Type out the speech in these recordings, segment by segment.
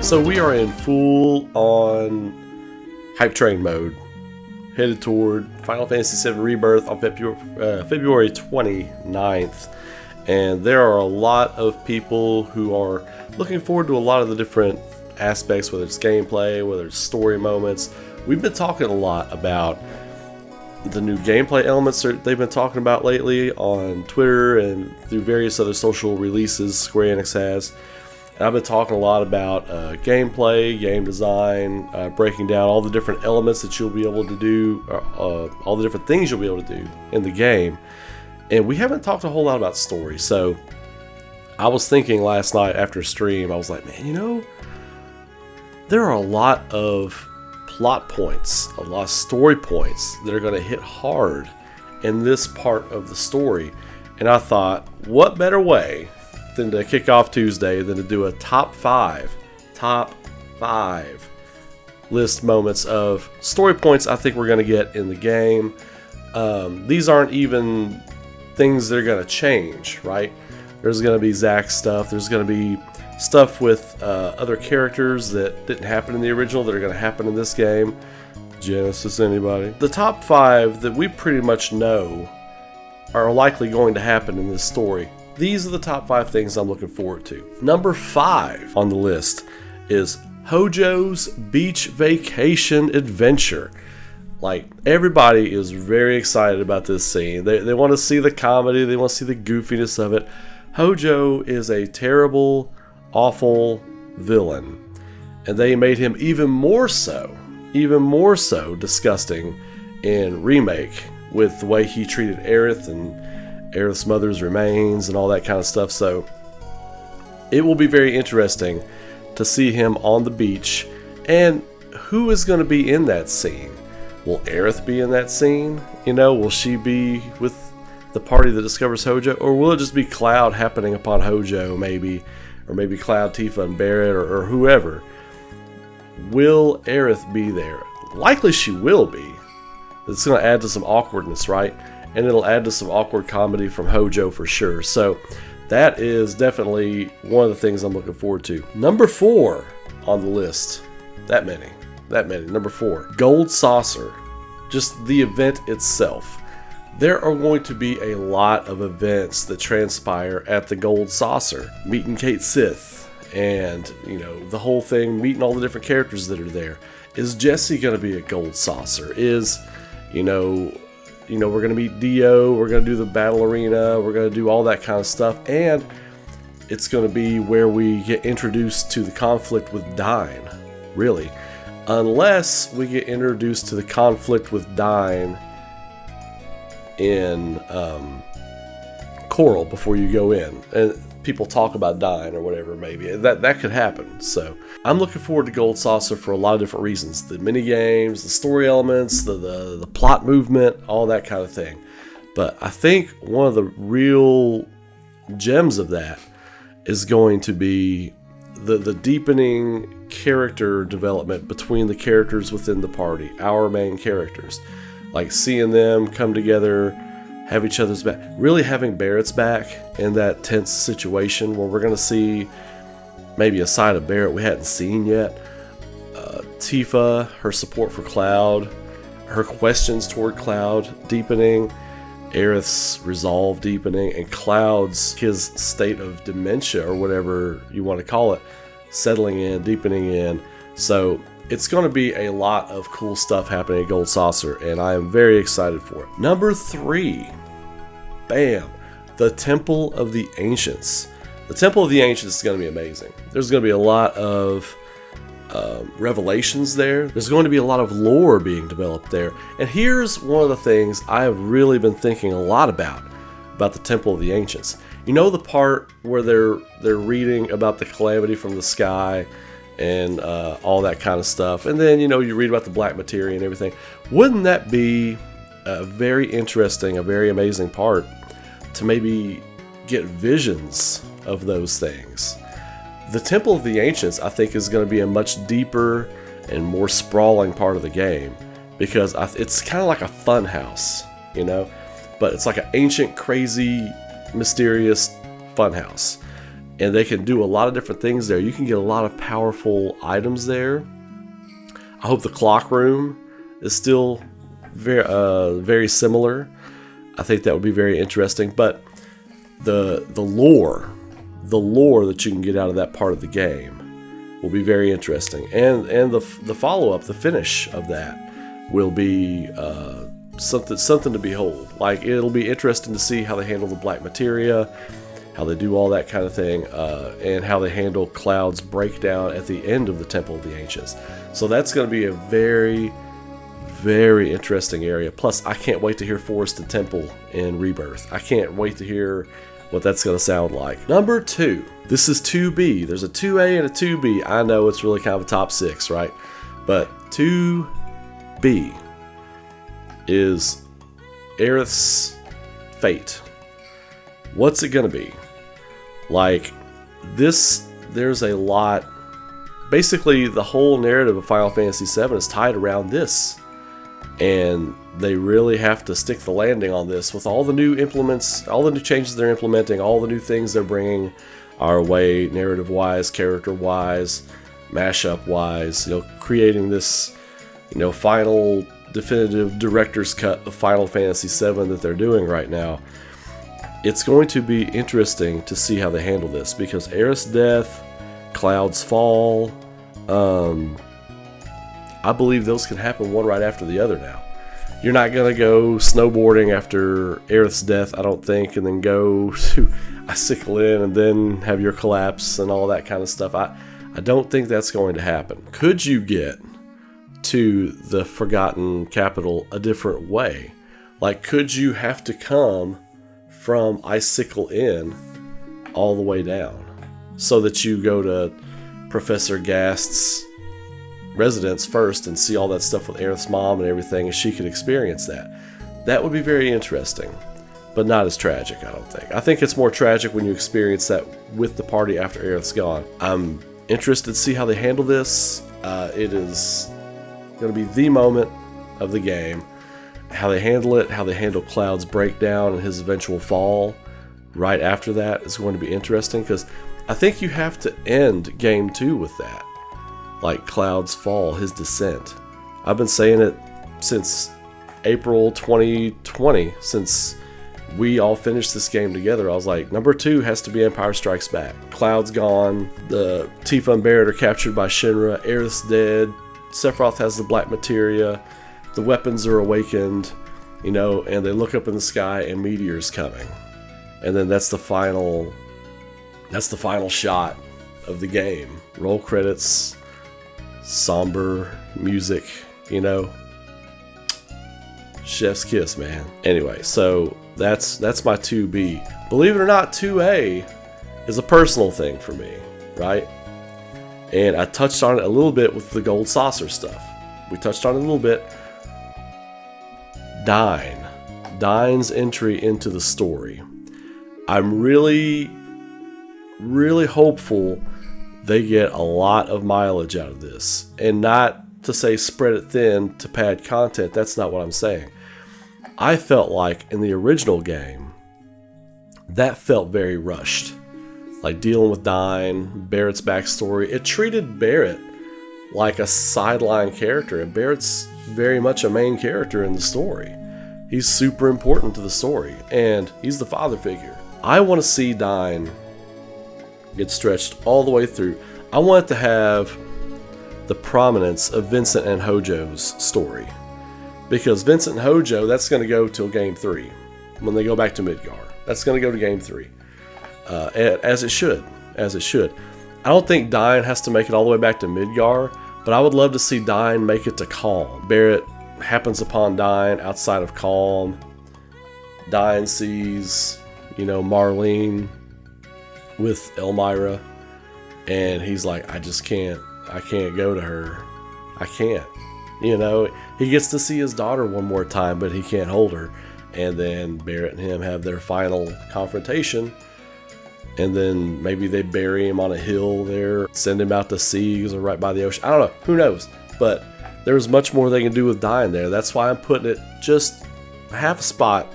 So we are in full on hype train mode, headed toward Final Fantasy VII Rebirth on February 29th. And there are a lot of people who are looking forward to a lot of the different aspects, whether it's gameplay, whether it's story moments. We've been talking a lot about the new gameplay elements that they've been talking about lately on Twitter and through various other social releases Square Enix has. And I've been talking a lot about gameplay, game design, breaking down all the different elements that you'll be able to do, all the different things you'll be able to do in the game. And we haven't talked a whole lot about story. So I was thinking last night after stream, I was like, man, there are a lot of plot points, a lot of story points that are going to hit hard in this part of the story. And I thought, what better way than to kick off Tuesday than to do a top five list moments of story points I think we're going to get in the game. These aren't even things that are going to change, right? There's going to be Zack stuff. There's going to be stuff with other characters that didn't happen in the original that are going to happen in this game. Genesis, anybody? The top five that we pretty much know are likely going to happen in this story. These are the top five things I'm looking forward to. Number 5 on the list is Hojo's Beach Vacation Adventure. Like, everybody is very excited about this scene. They want to see the comedy. They want to see the goofiness of it. Hojo is a terrible, awful villain. And they made him even more so disgusting in Remake with the way he treated Aerith and Aerith's mother's remains and all that kind of stuff. So it will be very interesting to see him on the beach. And who is going to be in that scene? Will Aerith be in that scene? Will she be with the party that discovers Hojo? Or will it just be Cloud happening upon Hojo, maybe? Or maybe Cloud, Tifa, and Barret, or whoever. Will Aerith be there? Likely she will be. It's going to add to some awkwardness, right? And it'll add to some awkward comedy from Hojo for sure. So that is definitely one of the things I'm looking forward to. Number 4 on the list. That many. Number 4. Gold Saucer. Just the event itself. There are going to be a lot of events that transpire at the Gold Saucer. Meeting Cait Sith. And, the whole thing, meeting all the different characters that are there. Is Jesse going to be a Gold Saucer? We're going to meet Dio, we're going to do the battle arena, we're going to do all that kind of stuff, and it's going to be where we get introduced to the conflict with Dyne, really. Unless we get introduced to the conflict with Dyne in Coral before you go in. And people talk about Dyne or whatever, maybe. That could happen. So I'm looking forward to Gold Saucer for a lot of different reasons. The mini games, the story elements, the plot movement, all that kind of thing. But I think one of the real gems of that is going to be the deepening character development between the characters within the party, our main characters. Like seeing them come together, have each other's back, really having Barret's back in that tense situation where we're going to see maybe a side of Barret we hadn't seen yet. Tifa, her support for Cloud, her questions toward Cloud deepening, Aerith's resolve deepening, and Cloud's his state of dementia or whatever you want to call it settling in, deepening in. So it's going to be a lot of cool stuff happening at Gold Saucer, and I am very excited for it. Number 3, bam, the Temple of the Ancients. The Temple of the Ancients is going to be amazing. There's going to be a lot of revelations there. There's going to be a lot of lore being developed there. And here's one of the things I have really been thinking a lot about the Temple of the Ancients. The part where they're reading about the calamity from the sky and all that kind of stuff. And then, you read about the black materia and everything. Wouldn't that be a very interesting, a very amazing part to maybe get visions of those things? The Temple of the Ancients, I think, is going to be a much deeper and more sprawling part of the game because it's kind of like a fun house, but it's like an ancient, crazy, mysterious fun house. and they can do a lot of different things there. You can get a lot of powerful items there. I hope the clock room is still very similar. I think that would be very interesting. But the lore that you can get out of that part of the game will be very interesting, and the follow-up, the finish of that will be something to behold. Like, it'll be interesting to see how they handle the black materia, how they do all that kind of thing, and how they handle Cloud's breakdown at the end of the Temple of the Ancients. So that's going to be a very, very interesting area. Plus, I can't wait to hear Forest and Temple in Rebirth. I can't wait to hear what that's going to sound like. Number 2. This is 2B. There's a 2A and a 2B. I know it's really kind of a top 6, right? But 2B is Aerith's fate. What's it going to be? Like, this, there's a lot. Basically, the whole narrative of Final Fantasy VII is tied around this. And they really have to stick the landing on this with all the new implements, all the new changes they're implementing, all the new things they're bringing our way, narrative-wise, character-wise, mashup-wise, creating this, final definitive director's cut of Final Fantasy VII that they're doing right now. It's going to be interesting to see how they handle this, because Aerith's death, Cloud's fall, I believe those can happen one right after the other now. You're not going to go snowboarding after Aerith's death, I don't think, and then go to Icicle Inn and then have your collapse and all that kind of stuff. I don't think that's going to happen. Could you get to the Forgotten Capital a different way? Like, could you have to come from Icicle Inn all the way down so that you go to Professor Gast's residence first and see all that stuff with Aerith's mom and everything, and she could experience that? That would be very interesting, but not as tragic, I don't think. I think it's more tragic when you experience that with the party after Aerith's gone. I'm interested to see how they handle this. It is going to be the moment of the game. How they handle it, how they handle Cloud's breakdown and his eventual fall right after that is going to be interesting, because I think you have to end Game 2 with that. Like Cloud's fall, his descent. I've been saying it since April 2020, since we all finished this game together. I was like, number 2 has to be Empire Strikes Back. Cloud's gone, the Tifa and Barret are captured by Shinra, Aerith's dead, Sephiroth has the black materia, the weapons are awakened, and they look up in the sky and meteors coming. And then that's the final shot of the game. Roll credits, somber music, chef's kiss, man. Anyway, so that's my 2B. Believe it or not, 2A is a personal thing for me, right? And I touched on it a little bit with the gold saucer stuff. We touched on it a little bit. Dyne's entry into the story. I'm really, really hopeful they get a lot of mileage out of this. And not to say spread it thin to pad content, that's not what I'm saying. I felt like in the original game, that felt very rushed. Like dealing with Dyne, Barrett's backstory. It treated Barret like a sideline character, and Barrett's very much a main character in the story. He's super important to the story, and he's the father figure. I want to see Dyne get stretched all the way through. I want it to have the prominence of Vincent and Hojo's story. Because Vincent and Hojo, that's going to go till Game 3. When they go back to Midgar. That's going to go to Game 3. As it should. I don't think Dyne has to make it all the way back to Midgar, but I would love to see Dyne make it to Calm. Barret happens upon Dyne outside of Calm. Dyne sees, Marlene with Elmira, and he's like, I can't go to her. I can't. He gets to see his daughter one more time, but he can't hold her. And then Barret and him have their final confrontation. And then maybe they bury him on a hill there, send him out to sea or right by the ocean. I don't know. Who knows? But there's much more they can do with Dyne there. That's why I'm putting it just half a spot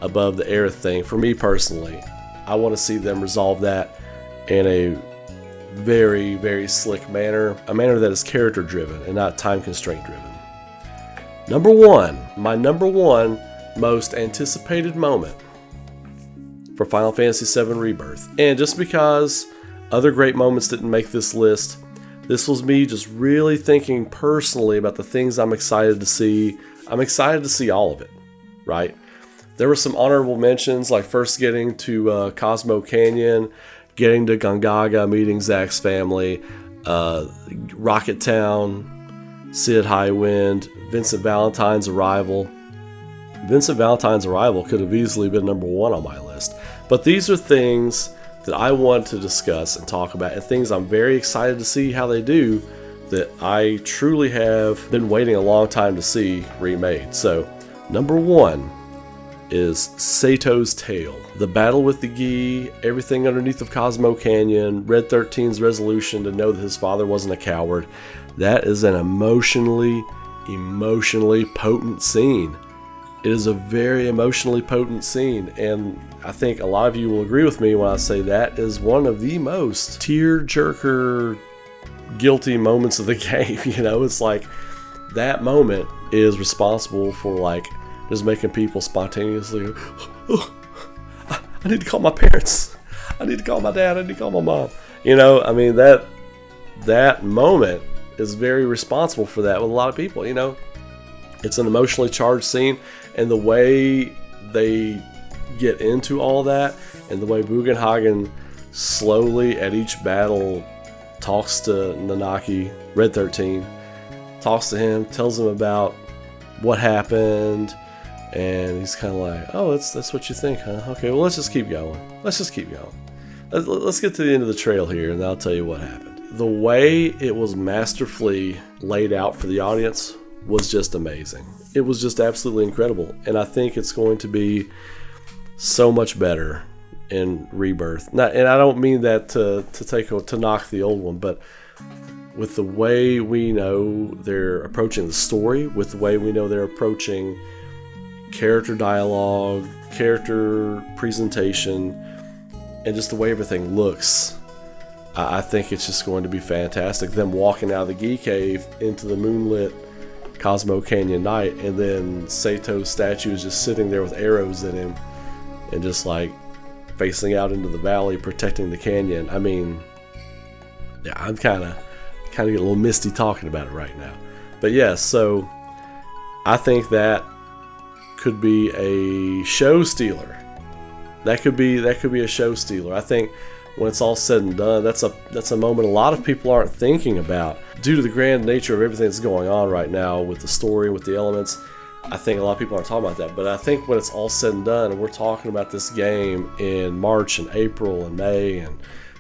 above the Aerith thing. For me personally, I want to see them resolve that in a very, very slick manner, a manner that is character driven and not time constraint driven. Number one, my number one most anticipated moment for Final Fantasy VII Rebirth. And just because other great moments didn't make this list, this was me just really thinking personally about the things I'm excited to see. I'm excited to see all of it, right? There were some honorable mentions, like first getting to Cosmo Canyon, getting to Gongaga, meeting Zack's family, Rocket Town, Sid Highwind, Vincent Valentine's arrival. Vincent Valentine's arrival could have easily been number one on my list. But these are things that I want to discuss and talk about, and things I'm very excited to see how they do, that I truly have been waiting a long time to see remade. So, number one is Sato's tale. The battle with the Gi, everything underneath of Cosmo Canyon, Red 13's resolution to know that his father wasn't a coward. That is an emotionally potent scene. It is a very emotionally potent scene, and I think a lot of you will agree with me when I say that is one of the most tear-jerker, guilty moments of the game. You know, it's like that moment is responsible for like just making people spontaneously, oh, I need to call my parents. I need to call my dad. I need to call my mom. You know, I mean, that moment is very responsible for that with a lot of people, you know. It's an emotionally charged scene, and the way they get into all that, and the way Bugenhagen slowly at each battle talks to Nanaki, Red 13, talks to him, tells him about what happened, and he's kind of like, oh, that's what you think, huh? Okay, well, let's just keep going. Let's get to the end of the trail here, and I'll tell you what happened. The way it was masterfully laid out for the audience was just amazing. It was just absolutely incredible, and I think it's going to be so much better in Rebirth. And I don't mean that to knock the old one, but with the way we know they're approaching the story, with the way we know they're approaching character dialogue, character presentation, and just the way everything looks, I think it's just going to be fantastic. Them walking out of the Gi Cave into the moonlit Cosmo Canyon night, and then Sato's statue is just sitting there with arrows in him and just like facing out into the valley, protecting the canyon. I mean, yeah, I'm kind of getting a little misty talking about it right now. But yeah, so I think that could be a show stealer. That could be a show stealer. I think when it's all said and done, that's a moment a lot of people aren't thinking about due to the grand nature of everything that's going on right now with the story, with the elements. I think a lot of people aren't talking about that, but I think when it's all said and done, and we're talking about this game in March and April and May, and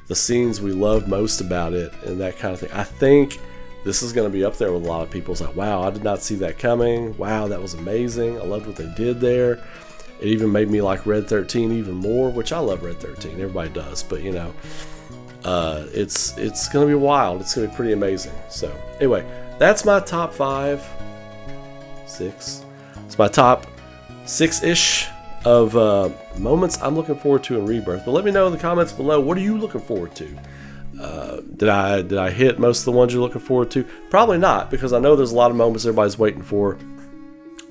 the scenes we loved most about it and that kind of thing, I think this is going to be up there with a lot of people. It's like, wow, I did not see that coming. Wow, that was amazing. I loved what they did there. It even made me like Red 13 even more, which I love Red 13. Everybody does, but you know, it's going to be wild. It's going to be pretty amazing. So anyway, that's my top 6. It's my top 6-ish of moments I'm looking forward to in Rebirth. But let me know in the comments below, what are you looking forward to? Did I hit most of the ones you're looking forward to? Probably not, because I know there's a lot of moments everybody's waiting for.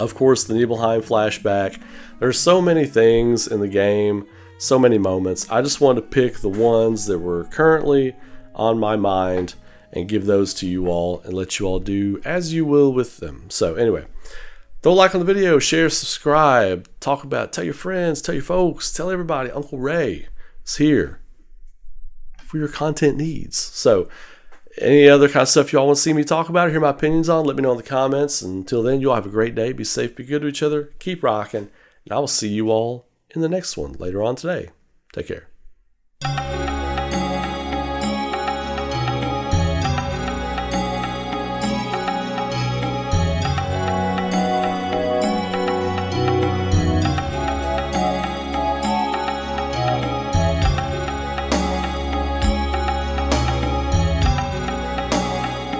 Of course, the Nibelheim flashback. There's so many things in the game, so many moments. I just wanted to pick the ones that were currently on my mind and give those to you all and let you all do as you will with them. So anyway, throw a like on the video, share, subscribe, talk about it, tell your friends, tell your folks, tell everybody. Uncle Ray is here for your content needs. So any other kind of stuff you all want to see me talk about or hear my opinions on, let me know in the comments. Until then, you all have a great day. Be safe, be good to each other, keep rocking, and I will see you all in the next one later on today. Take care.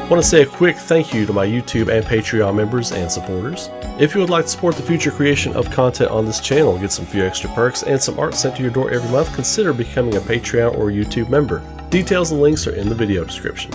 I want to say a quick thank you to my YouTube and Patreon members and supporters. If you would like to support the future creation of content on this channel, get some few extra perks and some art sent to your door every month, consider becoming a Patreon or YouTube member. Details and links are in the video description.